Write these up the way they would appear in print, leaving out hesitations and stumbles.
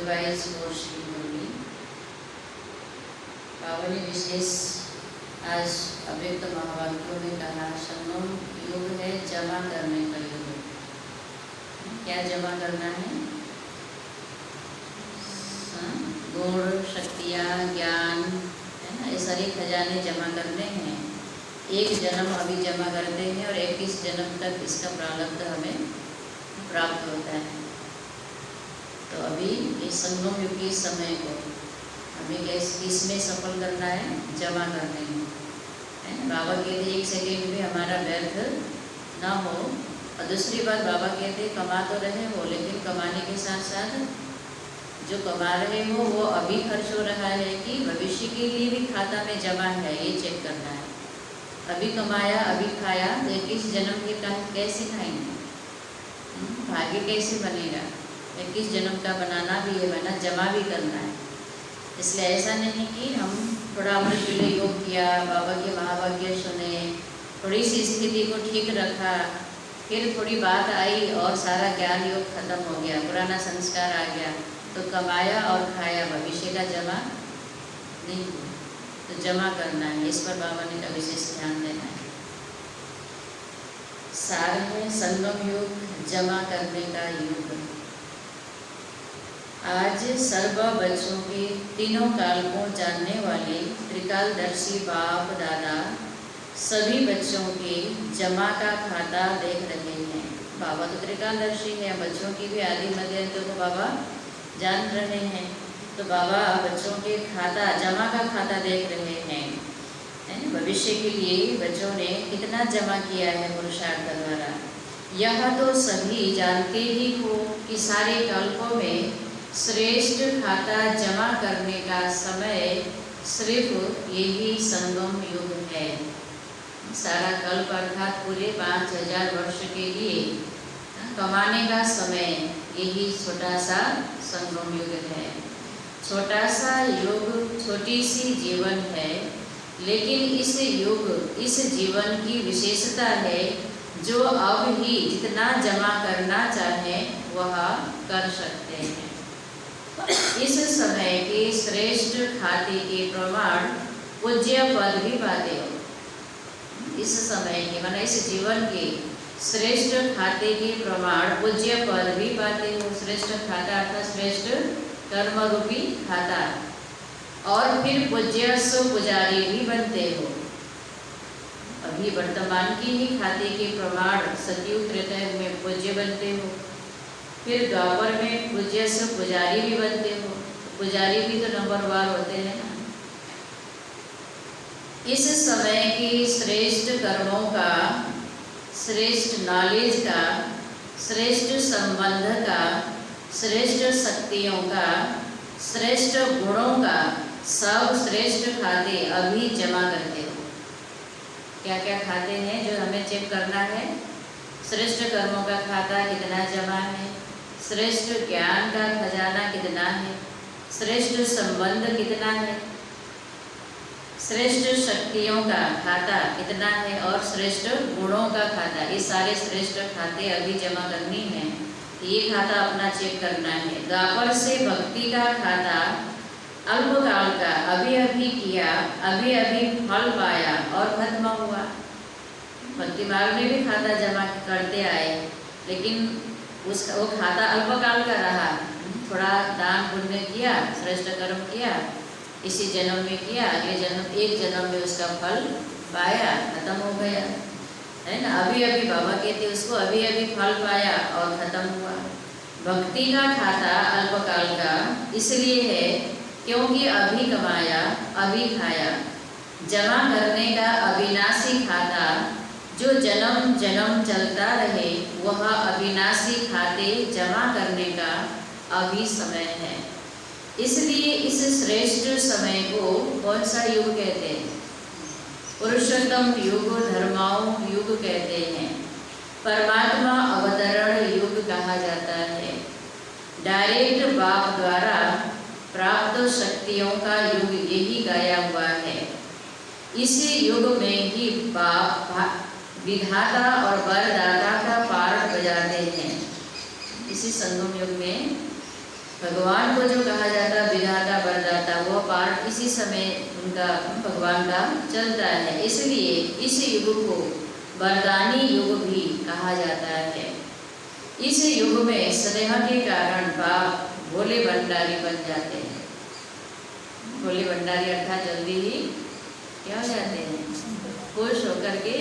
Wise course की होगी। पावनी विशेष आज अव्यक्त महावाक्यों में कहा संगम योग है जमा करने का योग। क्या जमा करना है? गुण, शक्तियाँ, ज्ञान, है ना, ये सारे खजाने जमा करने हैं। एक जन्म अभी जमा करते हैं और 21 जन्म तक इसका प्रारब्ध हमें प्राप्त होता है। तो अभी इस संगम युग के समय को हमें किसमें सफल करना है? जमा करने में, है ना। बाबा कहते 1 सेकेंड भी हमारा व्यर्थ ना हो। और दूसरी बात बाबा कहते कमा तो रहे हो, लेकिन कमाने के साथ साथ जो कमा रहे हो वो अभी खर्च हो रहा है कि भविष्य के लिए भी खाता में जमा है, ये चेक करना है। अभी कमाया अभी खाया तो 21 जन्म के कैसे खाएंगे? भाग्य कैसे बनेगा? 21 जन्म का बनाना भी है, बना जमा भी करना है। इसलिए ऐसा नहीं कि हम थोड़ा अमृत के लिए योग किया, बाबा के महावाक्य सुने, थोड़ी सी स्थिति को ठीक रखा, फिर थोड़ी बात आई और सारा ज्ञान योग खत्म हो गया, पुराना संस्कार आ गया, तो कमाया और खाया, भविष्य का जमा नहीं हुआ। तो जमा करना है, इस पर बाबा ने का विशेष ध्यान देना है। सार है संगम योग जमा करने का योग। आज सर्व बच्चों के तीनों काल को जानने वाले त्रिकालदर्शी बाप दादा सभी बच्चों के जमा का खाता देख रहे हैं। बाबा तो त्रिकालदर्शी हैं, बच्चों की भी आदि मध्य अंत को बाबा जान रहे हैं। तो बाबा बच्चों के खाता जमा का खाता देख रहे हैं, भविष्य के लिए बच्चों ने कितना जमा किया है पुरुषार्थ द्वारा। यह तो सभी जानते ही हो कि सारे कल्पों में श्रेष्ठ खाता जमा करने का समय सिर्फ यही संगम युग है। सारा कल्प अर्थात पूरे 5000 वर्ष के लिए कमाने का समय यही छोटा सा संगम युग है। छोटा सा युग, छोटी सी जीवन है, लेकिन इस युग, इस जीवन की विशेषता है जो अब ही जितना जमा करना चाहे वह कर सकते हैं। इस समय के श्रेष्ठ खाते के प्रमाण पूज्य पद भी पाते हो। इस समय के माना इस जीवन के श्रेष्ठ खाते के प्रमाण पूज्य पद भी पाते हो। श्रेष्ठ खाता अर्थात श्रेष्ठ कर्म रूपी खाता, और फिर पूज्य पुजारी भी बनते हो। अभी वर्तमान की ही खाते के प्रमाण सतयुग त्रेता में पूज्य बनते हो, फिर द्वापर में पूज्य पुजारी भी बनते हो। पुजारी भी तो नंबरवार होते हैं ना। इस समय की श्रेष्ठ कर्मों का, श्रेष्ठ नॉलेज का, श्रेष्ठ संबंध का, श्रेष्ठ शक्तियों का, श्रेष्ठ गुणों का सब श्रेष्ठ खाते अभी जमा करते हो। क्या क्या खाते हैं जो हमें चेक करना है? श्रेष्ठ कर्मों का खाता कितना जमा है, श्रेष्ठ ज्ञान का खजाना कितना है, श्रेष्ठ संबंध कितना है, श्रेष्ठ शक्तियों का खाता कितना है, और श्रेष्ठ गुणों का खाता। ये सारे श्रेष्ठ खाते अभी जमा करनी है। ये खाता अपना चेक करना है। द्वापर से भक्ति का खाता अल्पकाल का, अभी अभी किया, अभी अभी फल पाया और खत्म हुआ। भक्ति मार्ग में भी खाता जमा करते आए, लेकिन वो खाता अल्पकाल का रहा। थोड़ा दान पुण्य किया, श्रेष्ठ कर्म किया, इसी जन्म में किया, अगले जन्म एक जन्म में उसका फल पाया, खत्म हो गया, है ना। अभी अभी बाबा कहते उसको अभी अभी फल पाया और खत्म हुआ। भक्ति का खाता अल्पकाल का इसलिए है क्योंकि अभी कमाया अभी खाया। जमा करने का अविनाशी खाता जो जन्म जन्म चलता रहे, वह अविनाशी खाते जमा करने का अभी समय है। इसलिए इस श्रेष्ठ समय को कौन सा युग कहते हैं? पुरुषोत्तम युग, धर्माओं युग कहते हैं। परमात्मा अवतरण युग कहा जाता है। डायरेक्ट बाप द्वारा प्राप्त शक्तियों का युग यही गाया हुआ है। इसी युग में ही बाप विधाता और वरदाता का पारण बजाते हैं। इसी संगम युग में भगवान को जो कहा जाता विधाता वरदाता, वो पार्ट इसी समय उनका भगवान का चलता है। इसलिए इस युग को वरदानी युग भी कहा जाता है। इस युग में स्नेह के कारण बाप भोले भंडारी बन जाते हैं। भोले भंडारी अर्थात जल्दी ही क्या हो जाते हैं, खुश होकर के,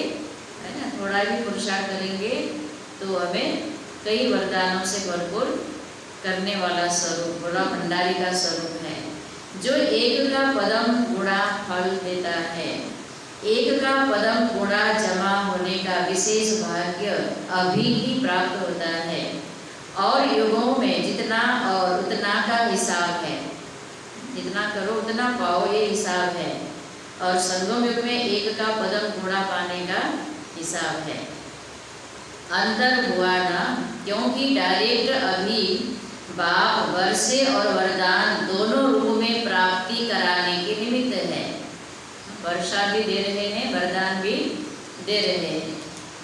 है ना। थोड़ा भी पुरुषार्थ करेंगे तो हमें कई वरदानों से भरपूर करने वाला स्वरूप भोला भंडारी का स्वरूप है, जो एक का पदम गुणा फल देता है। एक का पदम गुणा जमा होने का विशेष भाग्य अभी ही प्राप्त होता है, और युगों में जितना और उतना का हिसाब है। जितना करो उतना पाओ, ये हिसाब है। और संगम युग में एक का पदम गुणा पाने का हिसाब है। अंतर हुआ ना, क्योंकि डायरेक्ट अभी बाप वर्षे और वरदान दोनों रूप में प्राप्ति कराने के निमित्त है। वर्षा भी दे रहे हैं, वरदान भी दे रहे हैं।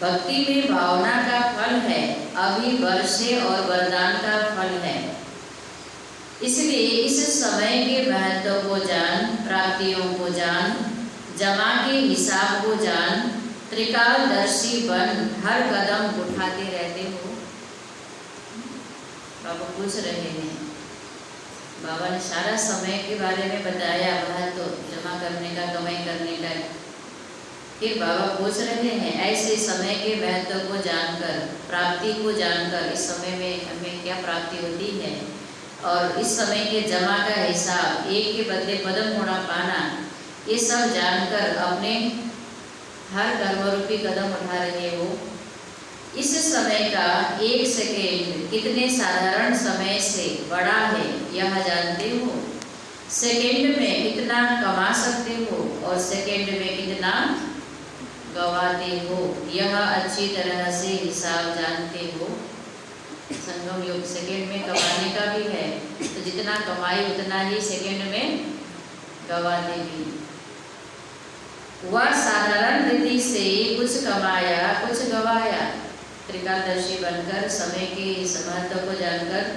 भक्ति में भावना का फल है, अभी वर्षे और वरदान का फल है। इसलिए इस समय के महत्व को जान, प्राप्तियों को जान, जमा के हिसाब को जान, त्रिकालदर्शी बन हर कदम उठाते रहते हो। बाबा पूछ रहे हैं, बाबा ने सारा समय के बारे में बताया, महत्व जमा करने का, कमाई करने का। फिर बाबा पूछ रहे हैं, ऐसे समय के महत्व को जानकर, प्राप्ति को जानकर, इस समय में हमें क्या प्राप्ति होती है, और इस समय के जमा का हिसाब, एक के बदले पदम गुणा पाना, ये सब जानकर अपने हर कर्मरूपी कदम उठा रहे हो। इस समय का एक सेकेंड कितने साधारण समय से बड़ा है यह जानते हो। सेकेंड में कितना कमा सकते हो और सेकेंड में कितना गवाते हो, यह अच्छी तरह से हिसाब जानते हो। संगम युग सेकेंड में कमाने का भी है, तो जितना कमाई उतना ही सेकेंड में गवाते भी। वह साधारण रीति से कुछ कमाया कुछ गवाया। त्रिकालदर्शी बनकर समय के इस महत्व को जानकर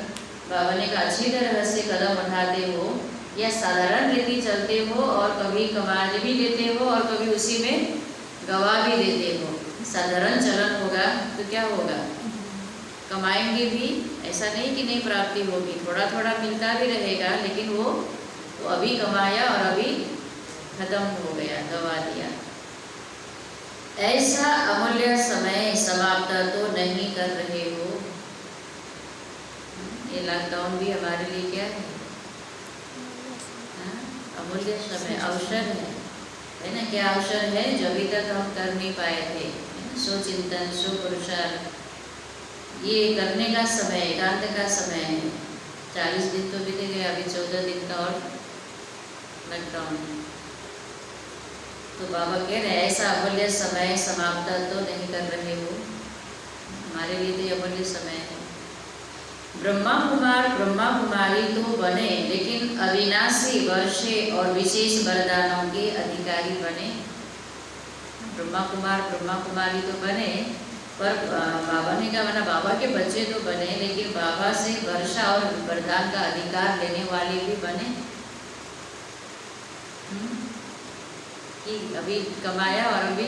बाबा ने कहा, अच्छी तरह से कदम उठाते हो या साधारण रीति चलते हो, और कभी कमा भी लेते हो और कभी उसी में गवा भी देते हो। साधारण चलन होगा तो क्या होगा, कमाएंगे भी, ऐसा नहीं कि नहीं प्राप्ति होगी, थोड़ा थोड़ा मिलता भी रहेगा, लेकिन वो तो अभी कमाया और अभी खत्म हो गया, गवा दिया। ऐसा अमूल्य समय समाप्त तो नहीं कर रहे हो। ये लॉकडाउन भी हमारे लिए क्या है, अमूल्य समय, अवसर है ना। क्या अवसर है जो अभी तक हम कर नहीं पाए थे। सो चिंतन, सो पुरुषार्थ, ये करने का समय, एकांत का समय है। 40 दिन तो बीते गए, अभी 14 दिन का और लॉकडाउन। तो बाबा कह रहे हैं, ऐसा अमूल्य समय समाप्त तो नहीं कर रहे हो। हमारे लिए तो ये अमूल्य समय है। ब्रह्मा कुमार ब्रह्मा कुमारी तो बने, लेकिन अविनाशी वर्षे और विशेष वरदानों के अधिकारी बने। ब्रह्मा कुमार ब्रह्मा कुमारी तो बने, पर बाबा ने कहा माना बाबा के बच्चे तो बने, लेकिन बाबा से वर्षा और वरदान का अधिकार लेने वाले भी बने। कि अभी कमाया और अभी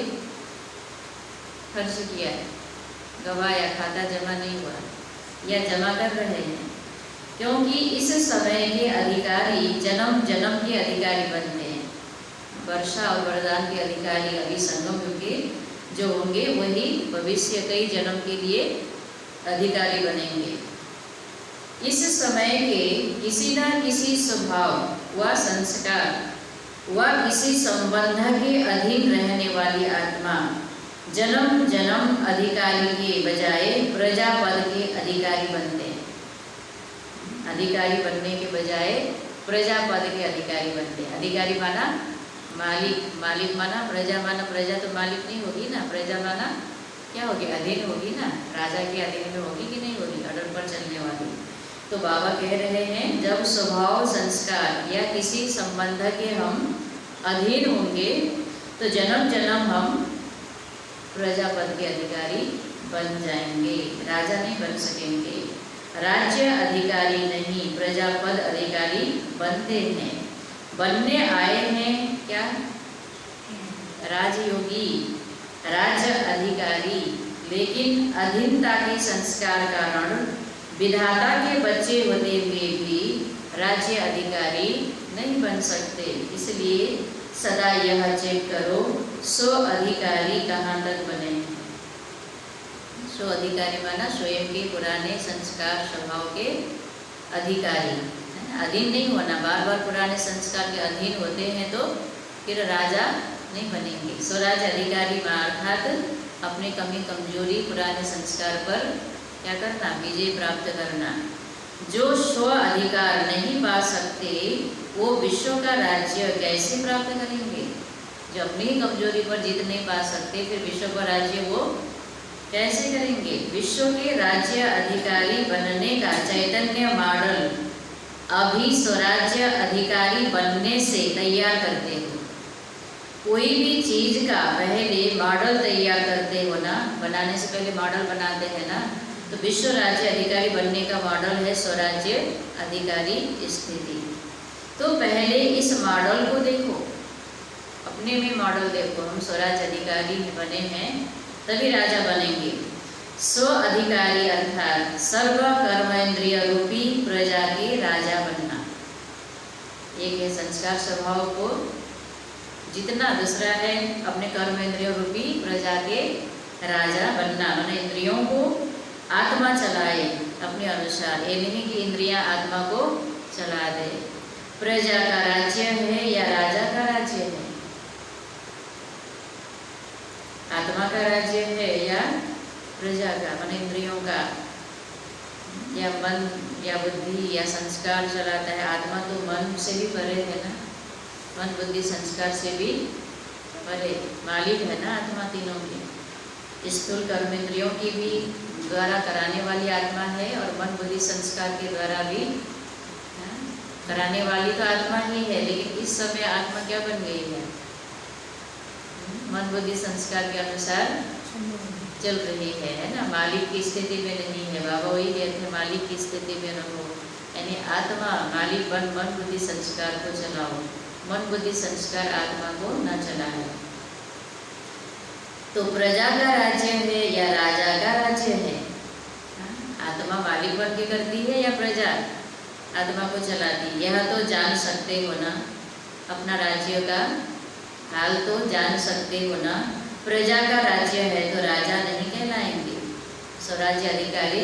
खर्च किया, गवाया, खाता जमा नहीं हुआ या जमा कर रहे हैं। क्योंकि इस समय के अधिकारी जन्म जन्म के अधिकारी बनते हैं। वर्षा और वरदान के अधिकारी अभी संगम युग के जो होंगे, वही भविष्य कई जन्म के लिए अधिकारी बनेंगे। इस समय के किसी न किसी स्वभाव व संस्कार व किसी संबंध के अधीन रहने वाली आत्मा जन्म जन्म अधिकारी के बजाय प्रजा पद के अधिकारी बनते हैं। अधिकारी बनने के बजाय प्रजा पद के अधिकारी बनते हैं। अधिकारी माना मालिक, मालिक माना प्रजा, माना प्रजा तो मालिक नहीं होगी ना, प्रजा माना क्या होगी, अधीन होगी ना, राजा के अधीन में होगी कि नहीं होगी, ऑर्डर पर चलने वाली। तो बाबा कह रहे हैं, जब स्वभाव संस्कार या किसी संबंध के हम अधीन होंगे तो जन्म जन्म हम प्रजापद के अधिकारी बन जाएंगे, राजा नहीं बन सकेंगे। राज्य अधिकारी नहीं, प्रजा पद अधिकारी बनते हैं। बनने आए हैं क्या? राजयोगी, राज्य अधिकारी, लेकिन अधीनता के संस्कार कारण विधाता के बच्चे होते हुए भी राज्य अधिकारी नहीं बन सकते। इसलिए सदा यह चेक करो स्व अधिकारी कहाँ तक बने। स्व अधिकारी माना स्वयं के पुराने संस्कार स्वभाव के अधिकारी, अधीन नहीं होना। बार बार पुराने संस्कार के अधीन होते हैं तो फिर राजा नहीं बनेंगे। स्वराज अधिकारी अर्थात अपने कमी कमजोरी पुराने संस्कार पर क्या करना? विजय प्राप्त करना। जो स्व अधिकार नहीं पा सकते वो विश्व का राज्य कैसे प्राप्त करेंगे? जो अपनी ही कमजोरी पर जीत नहीं पा सकते फिर विश्व का राज्य वो कैसे करेंगे? विश्व के राज्य अधिकारी बनने का चैतन्य मॉडल अभी स्वराज्य अधिकारी बनने से तैयार करते हो। कोई भी चीज का पहले मॉडल तैयार करते हो ना, बनाने से पहले मॉडल बनाते हैं ना, तो विश्व राज्य अधिकारी बनने का मॉडल है स्वराज्य अधिकारी स्थिति। तो पहले इस मॉडल को देखो, अपने में मॉडल देखो। हम स्वराज्य अधिकारी बने हैं तभी राजा बनेंगे। स्व अधिकारी अर्थात सर्व कर्मेंद्रिय रूपी प्रजा के राजा बनना। एक है संस्कार स्वभाव को जितना, दूसरा है अपने कर्मेंद्रिय रूपी प्रजा के राजा बनना। मैंने इंद्रियों को आत्मा चलाए अपने अनुसार, ये नहीं कि इंद्रियां आत्मा को चला दे। प्रजा का राज्य है या राजा का राज्य है? आत्मा का राज्य है या प्रजा का, माने इंद्रियों का, या मन या बुद्धि या संस्कार चलाता है? आत्मा तो मन से भी परे है ना, मन बुद्धि संस्कार से भी परे मालिक है ना आत्मा तीनों की। स्थूल कर्मेंद्रियों की भी द्वारा कराने वाली आत्मा है और मन बुद्धि संस्कार के द्वारा भी कराने वाली तो आत्मा ही है। लेकिन इस समय आत्मा क्या बन गई है? मन बुद्धि संस्कार के अनुसार चल रही है ना, मालिक की स्थिति में नहीं है। बाबा वही कहते हैं मालिक की स्थिति में रहो, यानी आत्मा मालिक बन मन बुद्धि संस्कार को चलाओ, मन बुद्धि संस्कार आत्मा को न चलाए। तो प्रजा का राज्य है या राजा का राज्य है? आत्मा मालिक बन के करती है या प्रजा आत्मा को चलाती? यह तो जान सकते हो ना, अपना राज्य का हाल तो जान सकते हो ना। प्रजा का राज्य है तो राजा नहीं कहलाएंगे, स्वराज्य अधिकारी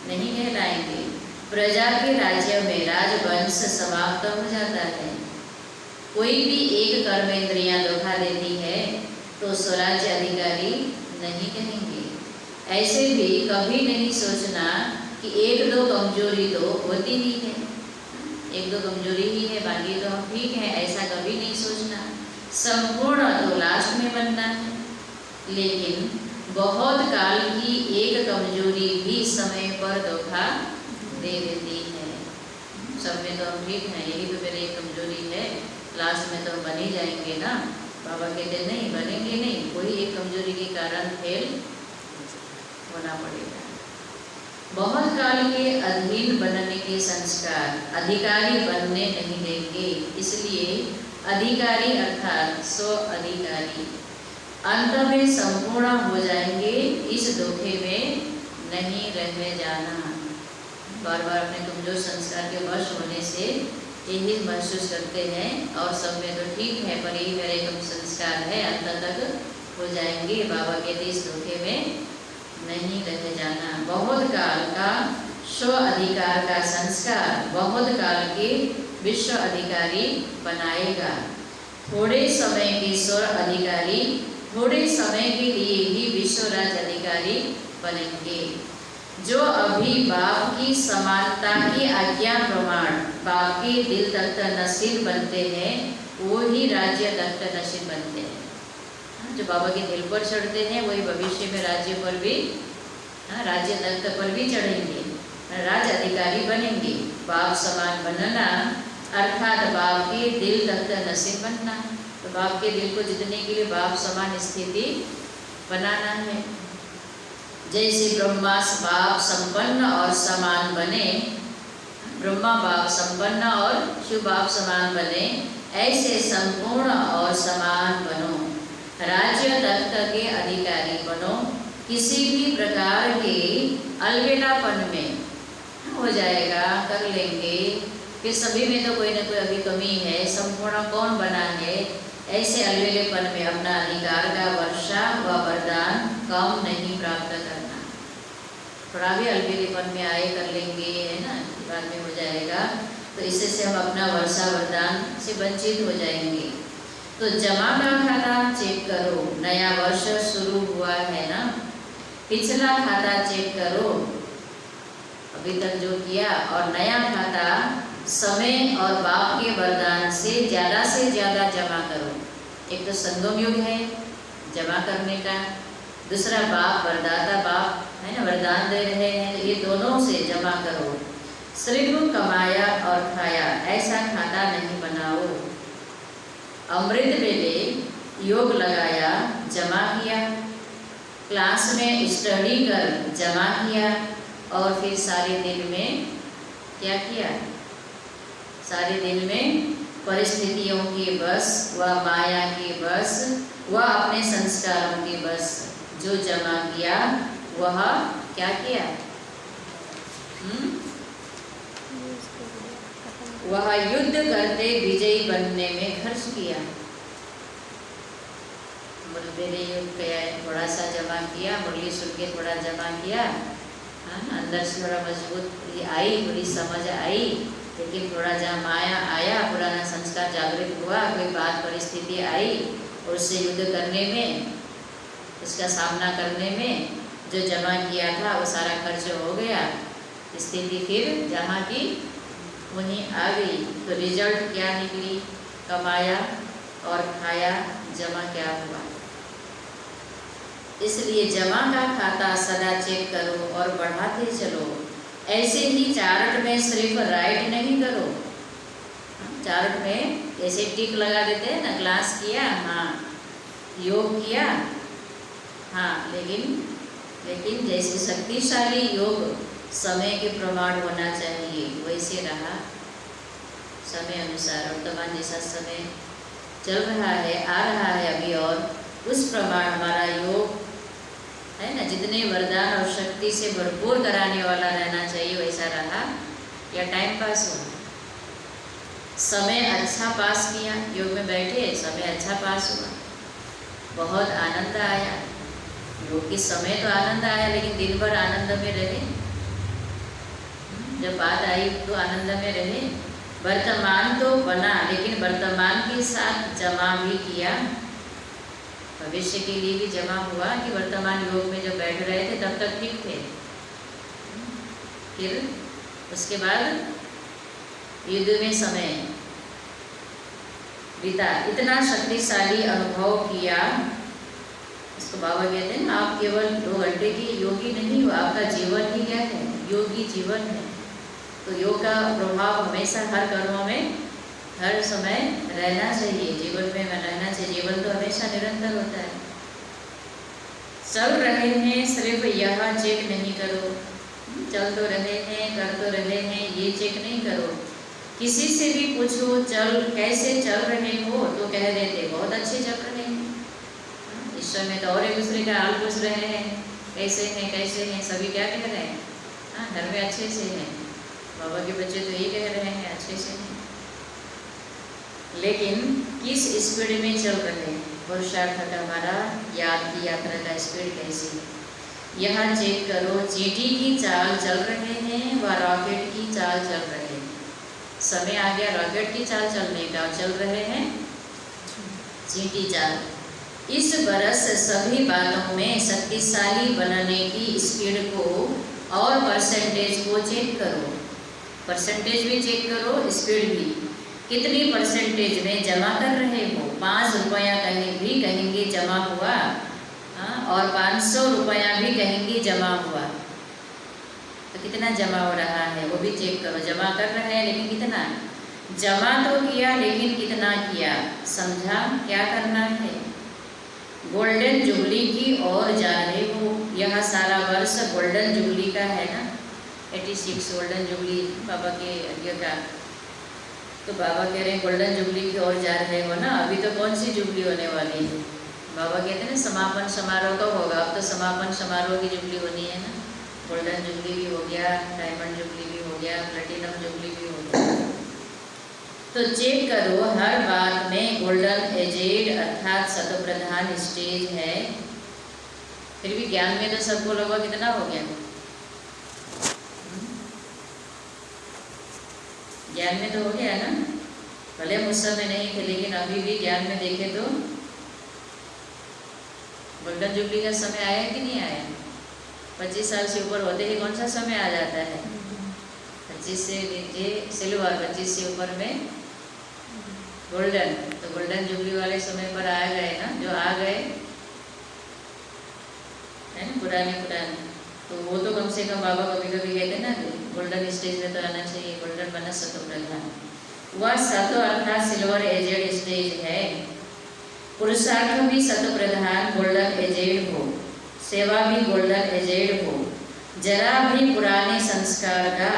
नहीं कहलाएंगे। प्रजा के राज्य में राजवंश समाप्त हो जाता है। कोई भी एक कर्मेंद्रियां धोखा देती है तो स्वराज्य अधिकारी नहीं कहेंगे। ऐसे भी कभी नहीं सोचना कि एक दो कमजोरी तो होती ही है, एक दो कमजोरी ही है, बाकी तो हम ठीक हैं, ऐसा कभी नहीं सोचना। संपूर्ण तो लास्ट में बनना है, लेकिन बहुत काल की एक कमजोरी भी समय पर धोखा दे देती है। सब में तो हम ठीक हैं, यही तो मेरी एक कमजोरी है, लास्ट में तो हम बन ही जाएंगे ना। बाबा कहते नहीं, बनेंगे नहीं, कोई एक कमजोरी के कारण फेल होना पड़ेगा। बहुत काल के अधीन बनने के संस्कार अधिकारी बनने नहीं देंगे। इसलिए अधिकारी अर्थात स्व अधिकारी अंत में संपूर्ण हो जाएंगे। इस धोखे में नहीं रह जाना। बार बार अपने कमजोर संस्कार के वश होने से यही महसूस करते हैं और सब में तो ठीक है पर यही मेरे कम संस्कार है, अंत तक हो जाएंगे। बाबा कहते इस धोखे में नहीं रह जाना। बहुत काल का स्व अधिकार का संस्कार बहुत काल के विश्व अधिकारी बनाएगा। थोड़े समय के स्व अधिकारी थोड़े समय के लिए ही विश्व राज्य अधिकारी बनेंगे। जो अभी बाप की समानता की आज्ञा प्रमाण बाप के दिल तख्त नसीब बनते हैं वो ही राज्य तख्त नसीब बनते हैं। जो बाबा के दिल पर चढ़ते हैं वही भविष्य में राज्य पर भी राज्य तख्त पर भी चढ़ेंगे, राज्य अधिकारी बनेंगे। बाप समान बनना अर्थात बाप के दिल तख्त नसीब बनना। तो बाप के दिल को जीतने के लिए बाप समान स्थिति बनाना है। जैसे ब्रह्मा बाप संपन्न और समान बने, ब्रह्मा बाप संपन्न और शिव बाप समान बने, ऐसे संपूर्ण और समान बनो। राज्य तख्त के अधिकारी बनो। किसी भी प्रकार के अलबेलापन में हो जाएगा, कर लेंगे, फिर सभी में तो कोई ना कोई अभी कमी है, संपूर्ण कौन बना है, ऐसे अलबेलेपन में अपना अधिकार का वर्षा व वरदान कम नहीं प्राप्त करना। थोड़ा भी अलबेलेपन में आए कर लेंगे, है ना, बाद में हो जाएगा, तो इससे से हम अपना वर्षा वरदान से वंचित हो जाएंगे। तो जमा का खाता चेक करो, नया वर्ष शुरू हुआ है ना, पिछला खाता चेक करो अभी तक जो किया, और नया खाता समय और बाप के वरदान से ज़्यादा जमा करो। एक तो संगम युग है जमा करने का, दूसरा बाप वरदाता बाप है ना, वरदान दे रहे हैं, तो ये दोनों से जमा करो। सिर्फ कमाया और खाया ऐसा खाता नहीं बनाओ। अमृत वेले योग लगाया, जमा किया, क्लास में स्टडी कर जमा किया, और फिर सारे दिन में क्या किया, सारे दिन में परिस्थितियों की बस व माया की बस व अपने संस्कारों की बस जो जमा किया वह क्या किया, वह युद्ध करते विजयी बनने में खर्च किया। मेरे युद्ध किया, थोड़ा सा जमा किया, मुरली सुन के थोड़ा जमा किया, अंदर से थोड़ा मजबूत आई, थोड़ी समझ आई, लेकिन थोड़ा जहाँ माया आया, पुराना संस्कार जागृत हुआ, कोई बात परिस्थिति आई और उससे युद्ध करने में, उसका सामना करने में जो जमा किया था वो सारा खर्च हो गया, स्थिति फिर जहाँ की वहीं आ गई। तो रिजल्ट क्या निकली, कमाया और खाया, जमा क्या हुआ। इसलिए जमा का खाता सदा चेक करो और बढ़ाते चलो। ऐसे ही चार्ट में सिर्फ राइट नहीं करो, चार्ट में ऐसे टिक लगा देते हैं ना, क्लास किया, हाँ, योग किया, हाँ, लेकिन जैसे शक्तिशाली योग समय के प्रमाण होना चाहिए, वैसे रहा समय अनुसार। वर्तमान जैसा समय चल रहा है, आ रहा है अभी, और उस प्रमाण हमारा योग है ना, जितने वरदान और शक्ति से भरपूर कराने वाला रहना चाहिए वैसा रहा, या टाइम पास हुआ। समय अच्छा पास किया, योग में बैठे, समय अच्छा पास हुआ, बहुत आनंद आया, योग के समय तो आनंद आया, लेकिन दिन भर आनंद में रहे, जब बात आई तो आनंद में रहे। वर्तमान तो बना, लेकिन वर्तमान के साथ जमा भी किया, भविष्य के लिए भी जमा हुआ कि वर्तमान योग में जब बैठ रहे थे तब तक ठीक थे, फिर उसके बाद युद्ध में समय बीता, इतना शक्तिशाली अनुभव किया। इसको बाबा कहते हैं ना, आप केवल 2 घंटे की योगी नहीं हो, आपका जीवन ही क्या है, योगी जीवन है। तो योग का प्रभाव हमेशा हर कर्मों में हर समय रहना चाहिए, जीवन में रहना चाहिए। जीवन तो हमेशा निरंतर होता है। चल रहे हैं सिर्फ यह चेक नहीं करो, चल तो रहे हैं, कर तो रहे हैं, ये चेक नहीं करो। किसी से भी पूछो चल कैसे चल रहे हो, तो कह देते बहुत अच्छे चल रहे हैं। इस समय तो और एक दूसरे का हाल पूछ रहे हैं, कैसे हैं, सभी क्या कह रहे हैं, हाँ, घर में अच्छे से हैं, बाबा के बच्चे तो ये कह रहे हैं अच्छे से हैं, लेकिन किस स्पीड में चल रहे हैं, पुरुषार्थ का हमारा याद की यात्रा का स्पीड कैसी है, यह चेक करो। चींटी की चाल चल रहे हैं व रॉकेट की चाल चल रहे हैं। समय आ गया रॉकेट की चाल चलने का, चल रहे हैं चींटी चाल। इस बरस सभी बातों में शक्तिशाली बनने की स्पीड को और परसेंटेज को चेक करो, परसेंटेज भी चेक करो, स्पीड भी, कितनी परसेंटेज में जमा कर रहे हो। 5 रुपया कहेंगे जमा हुआ, और 500 रुपया भी कहेंगे जमा हुआ, तो कितना जमा हो रहा है वो भी चेक करो। जमा कर रहे हैं लेकिन कितना, जमा तो किया लेकिन कितना किया, समझा क्या करना है। गोल्डन जुबली की ओर जा रहे हो। यह सारा वर्ष गोल्डन जुबली का है ना, 86 गोल्डन जुबली बाबा के ये का। तो बाबा कह रहे हैं गोल्डन जुबली की ओर जा रहे हो ना। अभी तो कौन सी जुबली होने वाली है? बाबा कहते हैं ना समापन समारोह कब होगा? अब तो समापन समारोह की जुबली होनी है ना। गोल्डन जुबली भी हो गया, डायमंड जुबली भी हो गया, प्लेटिनम जुबली भी हो गया। तो चेक करो, हर बात में गोल्डन एजेड अर्थात शतप्रधान स्टेज है। फिर भी ज्ञान में तो सबको लगभग कितना हो गया? ज्ञान में तो हो गया ना। भले हम उस समय नहीं थे, लेकिन अभी भी ज्ञान में देखे तो गोल्डन जुबली का समय आया कि नहीं आया? 25 साल से ऊपर होते ही कौन सा समय आ जाता है? 25 से नीचे सिल्वर, 25 से ऊपर में गोल्डन। तो गोल्डन जुबली वाले समय पर आ गए ना, जो आ गए है ना पुराने। तो वो तो कम से कम बाबा कभी कभी कहते ना गोल्डन स्टेज में तो आना चाहिए। गोल्डन बना शतप्रधान, वह शत अर्थात सिल्वर एजेड स्टेज है। पुरुषार्थ भी शतप्रधान गोल्डन एजेड हो, सेवा भी गोल्डन एजेड हो, जरा भी पुराने संस्कार का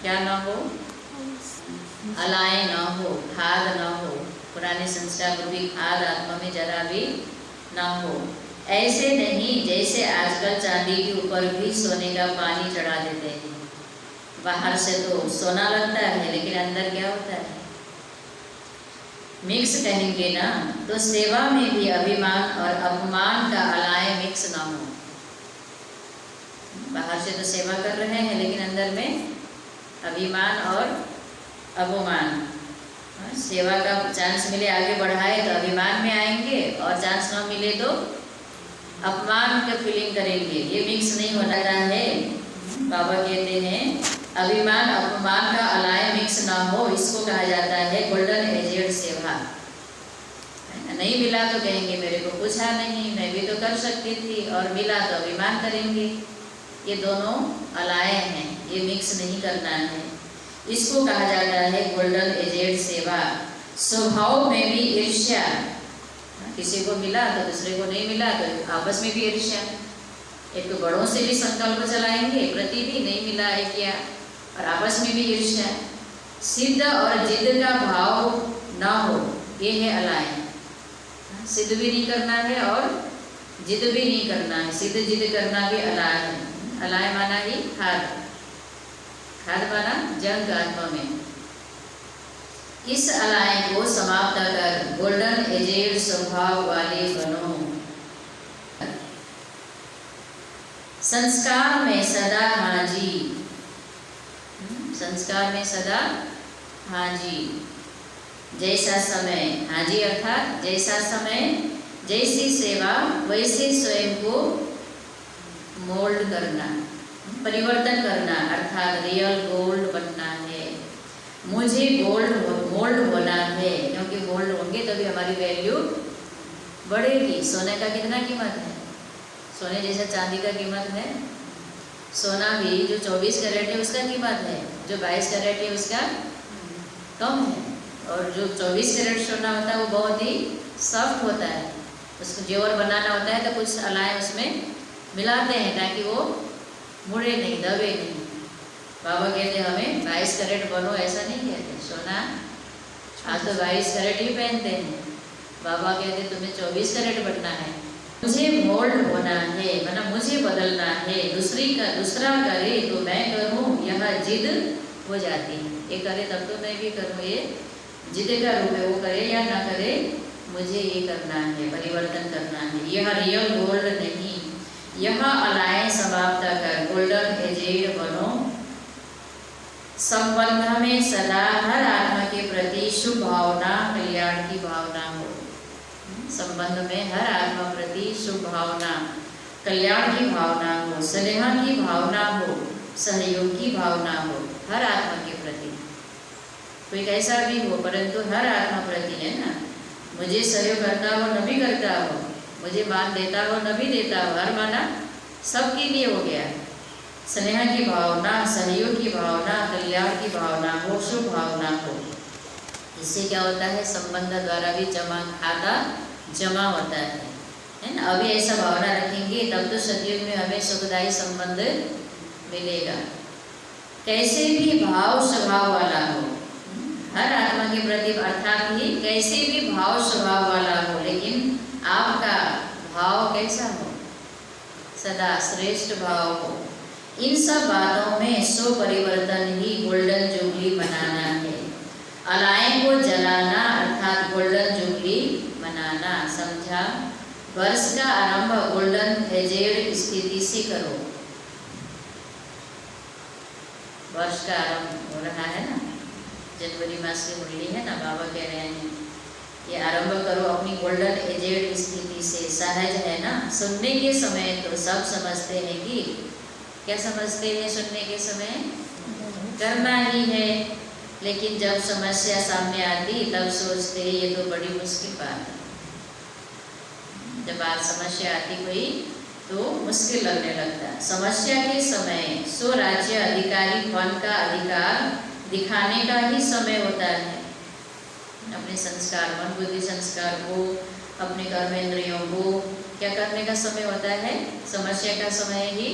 क्या न हो, अलाय न हो, खाद न हो। पुराने संस्कार को भी खाद आत्मा में जरा भी न हो। ऐसे नहीं जैसे आजकल चांदी के ऊपर भी सोने का पानी चढ़ा देते हैं। बाहर से तो सोना लगता है, लेकिन अंदर क्या होता है? मिक्स कहेंगे ना। तो सेवा में भी अभिमान और अपमान का अलाय मिक्स ना हो। बाहर से तो सेवा कर रहे हैं, लेकिन अंदर में अभिमान और अपमान। सेवा का चांस मिले आगे बढ़ाए तो अभिमान में आएंगे, और चांस ना मिले तो अपमान का फीलिंग करेंगे। ये मिक्स नहीं होना है। बाबा कहते हैं अभिमान अपमान का अलाय मिक्स ना हो, इसको कहा जाता है गोल्डन एजेड सेवा। नहीं मिला तो कहेंगे मेरे को पूछा नहीं, मैं भी तो कर सकती थी, और मिला तो अभिमान करेंगे। ये दोनों अलाय हैं, ये मिक्स नहीं करना है। इसको कहा जाता है गोल्डन एजेड सेवा। स्वभाव में भी ईर्ष्या, किसी को मिला तो दूसरे को नहीं मिला तो आपस में भी ईर्ष्या। एक तो बड़ों से भी संकल्प चलाएंगे, प्रति भी नहीं मिला है क्या, और आपस में भी ईर्ष्या। सिद्ध और जिद का भाव ना हो, ये है अलाय। सिद्ध भी नहीं करना है और जिद भी नहीं करना है। सिद्ध जिद करना भी अलाय है। अलाय माना ही खाद, खाद माना जंग आत्मा में। इस अलाय को समाप्त कर गोल्डन एजेड स्वभाव वाले बनो। संस्कार में सदा हाँ जी, संस्कार में सदा हाँ जी। जैसा समय, हाँ जी अर्थात जैसा समय, जैसी सेवा, वैसे स्वयं को मोल्ड करना, परिवर्तन करना, अर्थात रियल गोल्ड बनना है। मुझे मोल्ड होना है, क्योंकि मोल्ड होंगे तभी हमारी वैल्यू बढ़ेगी। सोने का कितना कीमत है? सोने जैसा चांदी का कीमत है? सोना भी जो 24 कैरेट है उसका कीमत है, जो 22 कैरेट है उसका कम है। और जो 24 कैरेट सोना होता है वो बहुत ही सॉफ्ट होता है। उसको जेवर बनाना होता है तो कुछ अलाय उसमें मिलाते हैं ताकि वो मुड़े नहीं, दबे नहीं। बाबा कहते हमें 22 कैरेट बनो, ऐसा नहीं कहते। सोना आज तो 22 कैरेट ही पहनते हैं। बाबा कहते तुम्हें 24 कैरेट बनना है। मुझे मोल्ड होना है, मतलब मुझे बदलना है। दूसरा करे तो मैं करूँ, यह जिद हो जाती है। ये करे तब तो मैं भी करूँ, ये जिद का रूप है। वो करे या ना करे, मुझे ये करना है, परिवर्तन करना है। यह रियल गोल्ड नहीं, यह अलाय समाप्त कर गोल्डन एजेड बनो। संबंध में सदा हर आत्मा के प्रति शुभ भावना, कल्याण की भावना हो। संबंध में हर आत्मा प्रति शुभ भावना, कल्याण की भावना हो, स्नेह की भावना हो, सहयोग की भावना हो हर आत्मा के प्रति। कोई कैसा भी हो, परंतु हर आत्मा प्रति है ना। मुझे सहयोग करता हो न भी करता हो, मुझे मान देता हो न भी देता हो, हर माना सबके लिए हो गया। स्नेह की भावना, सहयोग की भावना, कल्याण की भावना हो, शुभ भावना हो। इससे क्या होता है? संबंध द्वारा भी खाता जमा होता है है ना। अभी ऐसा भावना रखेंगे तब तो सतयुग में हमें सुखदायी संबंध मिलेगा। कैसे भी भाव स्वभाव वाला हो, हर आत्मा के प्रति, अर्थात ही कैसे भी भाव स्वभाव वाला हो, लेकिन आपका भाव कैसा हो, सदा श्रेष्ठ भाव हो। इन सब बातों में सो परिवर्तन ही गोल्डन जुबली मनाना है। अलाएं को जलाना अर्थात गोल्डन जुबली मनाना, समझा। वर्ष का आरंभ गोल्डन एजेड स्थिति से करो। वर्ष का आरंभ हो रहा है ना, जनवरी मास की मुरली है ना, बाबा कह रहे हैं ये आरंभ करो अपनी गोल्डन एजेड स्थिति से। सहज है ना, सुनने के समय तो सब समझते हैं कि क्या समझते हैं, सुनने के समय करना ही है, लेकिन जब समस्या सामने आती तब सोचते हैं ये तो बड़ी मुश्किल बात है। जब आज समस्या आती कोई तो मुश्किल लगने लगता है। समस्या के समय सो राज्य अधिकारी फल का अधिकार दिखाने का ही समय होता है। अपने संस्कार, मन बुद्धि संस्कार को, अपने कर्मेंद्रियों को क्या करने का समय होता है, समस्या का समय ही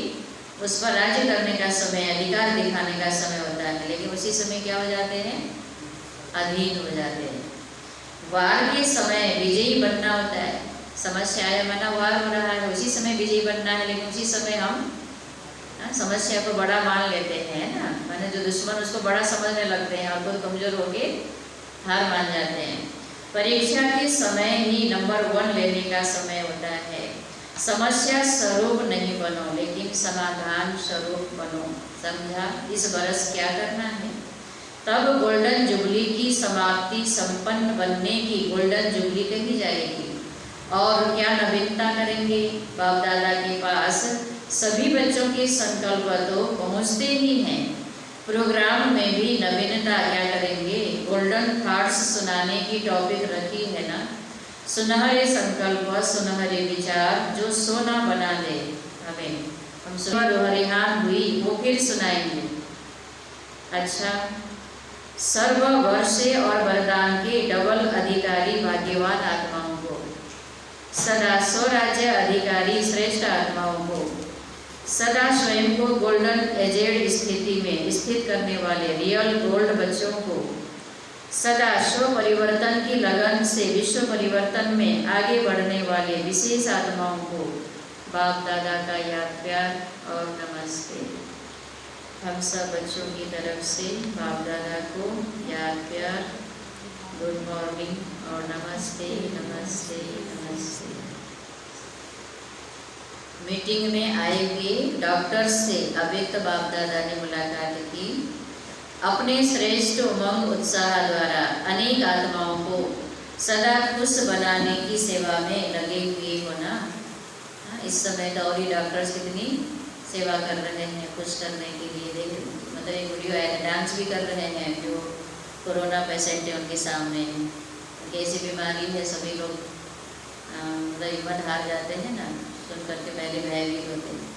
उस पर राज्य करने का समय, अधिकार दिखाने का समय होता है। लेकिन उसी समय क्या हो जाते हैं, अधीन हो जाते हैं। वार के समय विजयी बनना होता है। समस्या है, माना वार हो रहा है, उसी समय विजयी बनना है, लेकिन उसी समय हम समस्या को बड़ा मान लेते हैं ना, माने जो दुश्मन उसको बड़ा समझने लगते हैं और खुद कमजोर होके हार मान जाते हैं। परीक्षा के समय ही नंबर 1 लेने का समय होता है। समस्या स्वरूप नहीं बनो, लेकिन समाधान स्वरूप बनो, समझा। इस बरस क्या करना है, तब गोल्डन जुबली की समाप्ति संपन्न बनने की गोल्डन जुबली कही जाएगी। और क्या नवीनता करेंगे, बाप दादा के पास सभी बच्चों के संकल्प तो पहुँचते ही हैं, प्रोग्राम में भी नवीनता क्या करेंगे, गोल्डन थॉट्स सुनाने की टॉपिक रखी है ना। सुनहरे संकल्प, सुनहरे विचार जो सोना बना दे हमें, हम सुनहरिहान हुई वो फिर सुनाएंगे। अच्छा, सर्व वर्षे और वरदान के डबल अधिकारी भाग्यवान आत्माओं को, सदा स्वराज्य अधिकारी श्रेष्ठ आत्माओं को, सदा स्वयं को गोल्डन एजेड स्थिति में स्थित करने वाले रियल गोल्ड बच्चों को, सदा स्व परिवर्तन की लगन से विश्व परिवर्तन में आगे बढ़ने वाले विशेष आत्माओं को बाप दादा का याद प्यार और नमस्ते। हम सब बच्चों की तरफ से बाप दादा को याद प्यार, गुड मॉर्निंग और नमस्ते नमस्ते नमस्ते। मीटिंग में आए हुए डॉक्टर्स से अव्यक्त बाप दादा ने मुलाकात की। अपने श्रेष्ठ उमंग उत्साह द्वारा अनेक आत्माओं को सदा खुश बनाने की सेवा में लगे हुए हो ना। इस समय तो और ही डॉक्टर्स कितनी सेवा कर रहे हैं खुश करने के लिए। देख मतलब एक वीडियो आया था, डांस भी कर रहे हैं, जो कोरोना पेशेंट है उनके सामने, कैसी बीमारी है, सभी लोग मतलब हिम्मत हार जाते हैं ना, सुन करके पहले भयभीत होते हैं।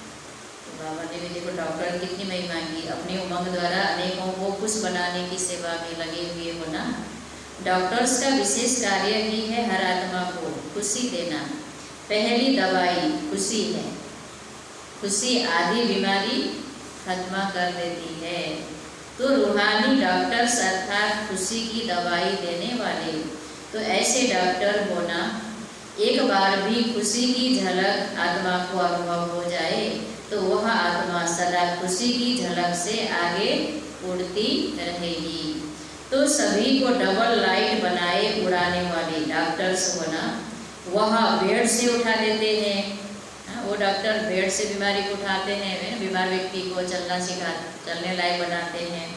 तो बाबा ने भी देखो डॉक्टर कितनी महिमा की, अपनी उमंग द्वारा अनेकों को खुश बनाने की सेवा में लगे हुए हो ना। डॉक्टर्स का विशेष कार्य ही है हर आत्मा को खुशी देना। पहली दवाई खुशी है, खुशी आधी बीमारी खत्म कर देती है। तो रूहानी डॉक्टर्स अर्थात खुशी की दवाई देने वाले, तो ऐसे डॉक्टर होना, एक बार भी खुशी की झलक आत्मा को अनुभव हो जाए तो वह आत्मा सदा खुशी की झलक से आगे उड़ती रहेगी। तो सभी को डबल लाइट बनाए उड़ाने वाले डॉक्टर्स होना, वह बेड से उठा देते हैं, वो डॉक्टर बेड से बीमारी को उठाते हैं, बीमार व्यक्ति को चलने लायक बनाते हैं,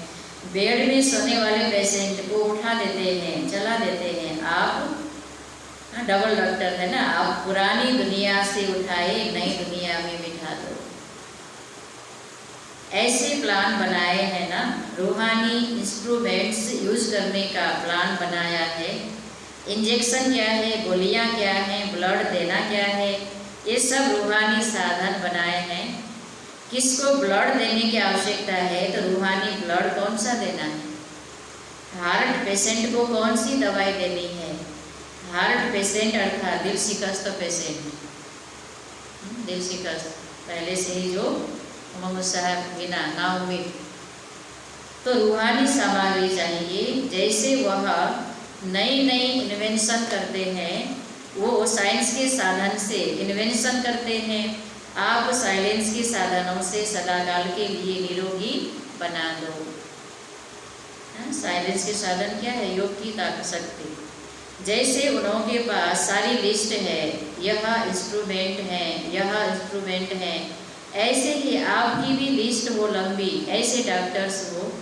बेड में सोने वाले पेशेंट को उठा देते हैं, चला देते हैं। आप डबल डॉक्टर है ना, आप पुरानी दुनिया से उठाए नई दुनिया में बिठा दो, ऐसे प्लान बनाए हैं ना। रूहानी इंस्ट्रूमेंट्स यूज करने का प्लान बनाया है। इंजेक्शन क्या है, गोलियां क्या हैं, ब्लड देना क्या है, ये सब रूहानी साधन बनाए हैं। किसको ब्लड देने की आवश्यकता है तो रूहानी ब्लड कौन सा देना है, हार्ट पेशेंट को कौन सी दवाई देनी है, हार्ट पेशेंट अर्थात दिल शिकस्त पेशेंट, दिल शिकस्त, पहले से ही जो उमंग उत्साह बिना ना उम्मीद। तो रूहानी सामग्री चाहिए, जैसे वह नई नई इन्वेंशन करते हैं, वो साइंस के साधन से इन्वेंशन करते हैं, आप साइलेंस के साधनों से सदाकाल के लिए निरोगी बना दो। साइलेंस के साधन क्या है? योग की ताकत शक्ति। जैसे उनके पास सारी लिस्ट है, यह इंस्ट्रूमेंट है, यह इंस्ट्रूमेंट है, ऐसे ही आपकी भी लिस्ट हो लंबी, ऐसे डॉक्टर्स हो,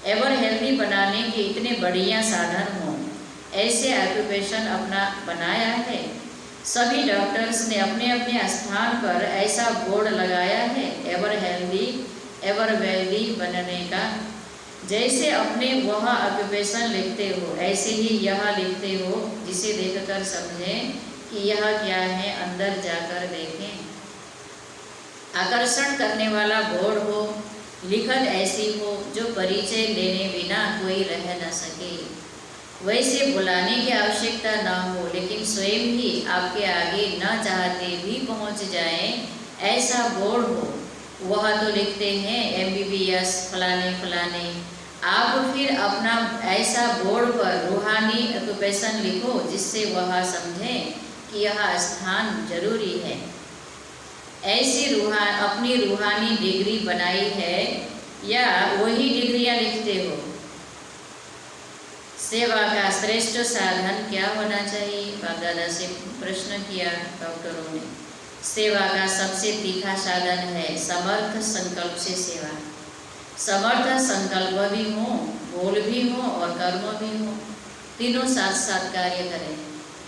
एवर हेल्दी बनाने के इतने बढ़िया साधन हो, ऐसे ऑक्यूपेशन अपना बनाया है। सभी डॉक्टर्स ने अपने अपने स्थान पर ऐसा बोर्ड लगाया है एवर हेल्दी एवर वेल्दी बनने का। जैसे अपने वह ऑक्यूपेशन लिखते हो, ऐसे ही यह लिखते हो, जिसे देखकर समझें कि यह क्या है, अंदर जाकर देखें। आकर्षण करने वाला बोर्ड हो, लिखत ऐसी हो जो परिचय लेने बिना कोई रह न सके। वैसे बुलाने की आवश्यकता न हो, लेकिन स्वयं ही आपके आगे न चाहते भी पहुंच जाए, ऐसा बोर्ड हो। वह तो लिखते हैं MBBS फलाने फलाने, आप फिर अपना ऐसा बोर्ड पर रूहानी ऑक्यूपेशन लिखो, जिससे वह समझें कि यह स्थान जरूरी है। ऐसी अपनी रूहानी डिग्री बनाई है, या वही डिग्रियां लिखते हो? सेवा का श्रेष्ठ साधन क्या होना चाहिए? बाप दादा से प्रश्न किया डॉक्टरों ने। सेवा का सबसे तीखा साधन है समर्थ संकल्प से सेवा। समर्थ संकल्प भी हो, बोल भी हो और कर्म भी हो, तीनों साथ साथ कार्य करें।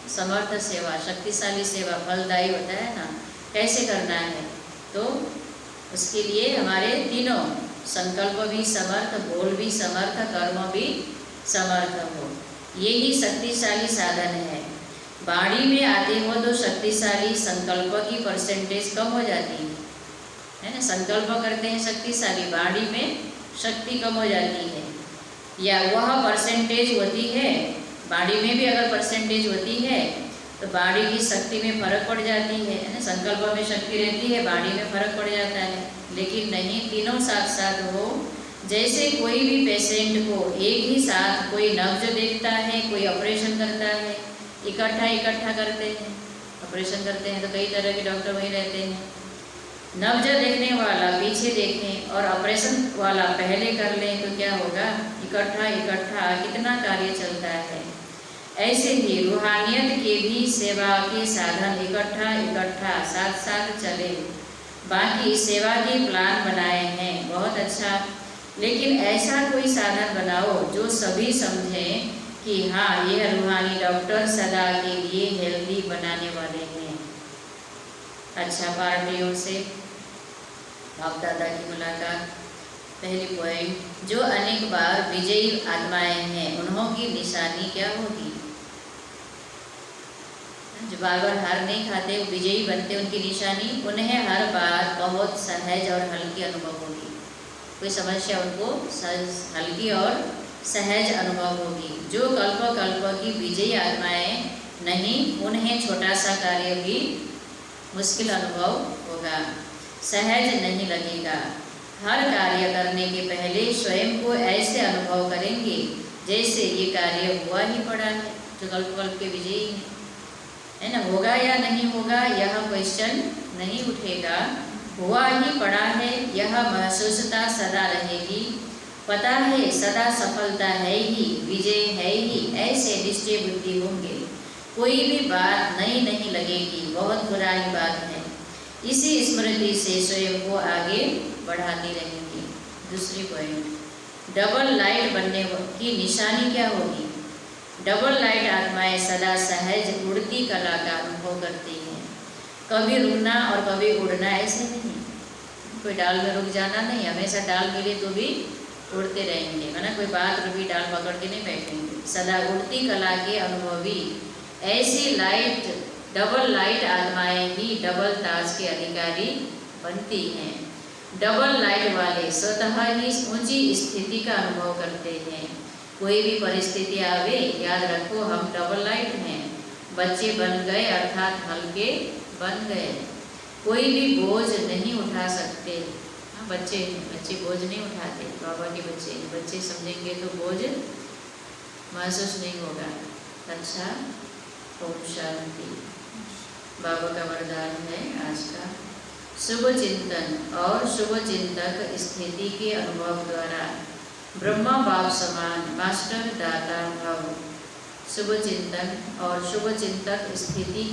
समर्थ सेवा, शक्तिशाली सेवा फलदायी होता है ना। कैसे करना है? तो उसके लिए हमारे तीनों संकल्प भी समर्थ, बोल भी समर्थ, कर्म भी समर्थ हो। यही शक्तिशाली साधन है। बाड़ी में आते हो तो शक्तिशाली संकल्प की परसेंटेज कम हो जाती है ना। संकल्प करते हैं शक्तिशाली, बाड़ी में शक्ति कम हो जाती है, या वह परसेंटेज होती है। बाड़ी में भी अगर परसेंटेज होती है तो बाड़ी की शक्ति में फर्क पड़ जाती है ना। संकल्प में शक्ति रहती है, बाड़ी में फर्क पड़ जाता है। लेकिन नहीं, तीनों साथ साथ हो। जैसे कोई भी पेशेंट को एक ही साथ कोई नब्ज देखता है, कोई ऑपरेशन करता है, इकट्ठा करते हैं। ऑपरेशन करते हैं तो कई तरह के डॉक्टर वहीं रहते हैं। नब्ज देखने वाला पीछे देखें और ऑपरेशन वाला पहले कर लें तो क्या होगा? इकट्ठा कितना कार्य चलता है। ऐसे ही रूहानियत के भी सेवा के साधन इकट्ठा साथ साथ चले। बाकी सेवा के प्लान बनाए हैं, बहुत अच्छा, लेकिन ऐसा कोई साधन बनाओ जो सभी समझें कि हाँ, यह रूहानी डॉक्टर सदा के लिए हेल्दी बनाने वाले हैं। अच्छा, पार्टियों से बाप दादा की मुलाकात। पहली पॉइंट, जो अनेक बार विजयी आत्माएं हैं, उन्हों की निशानी क्या होगी? जो बार बार हार नहीं खाते, वो विजयी बनते, उनकी निशानी, उन्हें हर बार बहुत सहज और हल्की अनुभव होगी। कोई समस्या उनको हल्की और सहज अनुभव होगी। जो कल्प की विजयी आत्माएं नहीं, उन्हें छोटा सा कार्य भी मुश्किल अनुभव होगा, सहज नहीं लगेगा। हर कार्य करने के पहले स्वयं को ऐसे अनुभव करेंगे जैसे ये कार्य हुआ ही पड़ा है। जो कल्प के विजयी है ना, होगा या नहीं होगा यह क्वेश्चन नहीं उठेगा, हुआ ही पड़ा है, यह महसूसता सदा रहेगी। पता है सदा सफलता है ही, विजय है ही, ऐसे निश्चय बुद्धि होंगे। कोई भी बात नई नहीं लगेगी, बहुत पुरानी बात है। इसी स्मृति से स्वयं को आगे बढ़ाती रहेंगी। दूसरी पॉइंट, डबल लाइट बनने की निशानी क्या होगी? डबल लाइट आत्माएं सदा सहज उड़ती कला का अनुभव करती हैं। कभी रुकना और कभी उड़ना ऐसे नहीं, कोई डाल में रुक जाना नहीं, हमेशा डाल मिले तो भी उड़ते रहेंगे, है ना। कोई बात रुकी डाल पकड़ के नहीं बैठेंगे, सदा उड़ती कला के अनुभवी। ऐसी लाइट, डबल लाइट आत्माएं ही डबल ताज के अधिकारी बनती हैं। डबल लाइट वाले स्वतः ही ऊंची स्थिति का अनुभव करते हैं। कोई भी परिस्थिति आवे, याद रखो हम डबल लाइट हैं। बच्चे बन गए अर्थात हल्के बन गए। कोई भी बोझ नहीं उठा सकते। हाँ, बच्चे बोझ नहीं उठाते, बाबा के बच्चे समझेंगे तो बोझ महसूस नहीं होगा। अच्छा, ओम शांति। बाबा का वरदान है आज का। शुभ चिंतन और शुभ चिंतक स्थिति के अनुभव द्वारा ब्रह्मा बाप समान मास्टर दाता भव। शुभ चिंतन और शुभ चिंतक स्थिति के